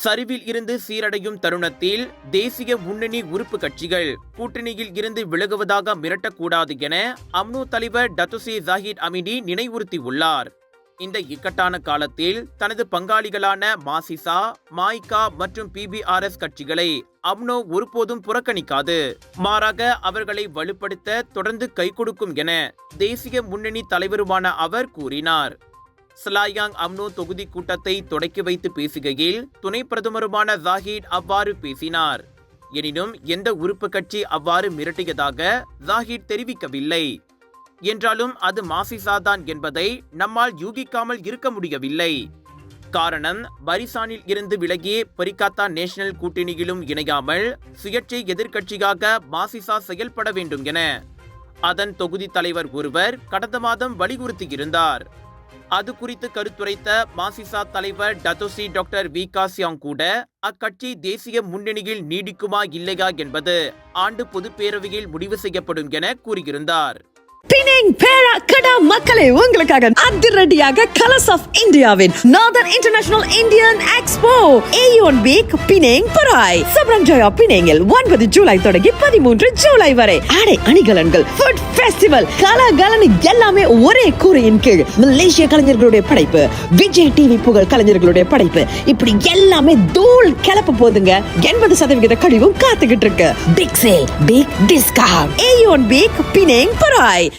சரிவில் இருந்து சீரடையும் தருணத்தில் தேசிய முன்னணி உறுப்பு கட்சிகள் கூட்டணியில் இருந்து விலகுவதாக மிரட்டக்கூடாது என அம்னோ தலைவர் டத்துஸ்ரீ ஜாஹிட் அமிடி நினைவுறுத்தியுள்ளார். இந்த இக்கட்டான காலத்தில் தனது பங்காளிகளான மாசிசா, மாய்கா மற்றும் பிபிஆர்எஸ் கட்சிகளை அம்னோ ஒருபோதும் புறக்கணிக்காது. மாறாக அவர்களை வலுப்படுத்த தொடர்ந்து கை கொடுக்கும் என தேசிய முன்னணி தலைவருமான அவர் கூறினார். சலாயாங் அம்னோ தொகுதி கூட்டத்தை தொடக்கி வைத்து பேசுகையில் துணை பிரதமருமான ஜாஹிட் அவ்வாறு பேசினார். எனினும் எந்த உறுப்பு கட்சி அவ்வாறு மிரட்டியதாக ஜாஹிட் தெரிவிக்கவில்லை. என்றாலும் அது மாசிசாதான் என்பதை நம்மால் யூகிக்காமல் இருக்க முடியவில்லை. காரணம், பரிசானில் இருந்து விலகி பரிகாத்தா நேஷனல் கூட்டணியிலும் இணையாமல் சுயேட்சை எதிர்க்கட்சியாக மாசிசா செயல்பட வேண்டும் என அதன் தொகுதி தலைவர் ஒருவர் கடந்த மாதம் வலியுறுத்தியிருந்தார். அது குறித்து கருத்துரைத்த மாசிசா தலைவர் டத்தோஸ்ரீ டாக்டர் விகா சியாங் கூட அக்கட்சி தேசிய முன்னணியில் நீடிக்குமா இல்லையா என்பது ஆண்டு பொதுப்பேரவையில் முடிவு செய்யப்படும் என கூறியிருந்தார். பினேங் பேரா கடா மக்களே, உங்களுக்காக அதிரடியாக கலர்ஸ் ஆஃப் இந்தியாவின் northern international Indian expo Aeon week Penang Perai Seberang Jaya பினேங்கில் 9 ஜூலை தொடங்கி 13 ஜூலை வரை ஆடை அணிகலன்கள், ஃபுட் ஃபெஸ்டிவல், கலகலனு எல்லாமே ஒரே கூரையின் கீழ். மலேசிய கலைஞர்களுடைய படைப்பு, விஜய் டிவி புகழ் கலைஞர்களுடைய படைப்பு, இப்படி எல்லாமே தூள் கிளப்ப போதுங்க. 80% கழிவும் காத்துக்கிட்டு இருக்கு. Big sale, big discount. Aeon week Penang பராய்.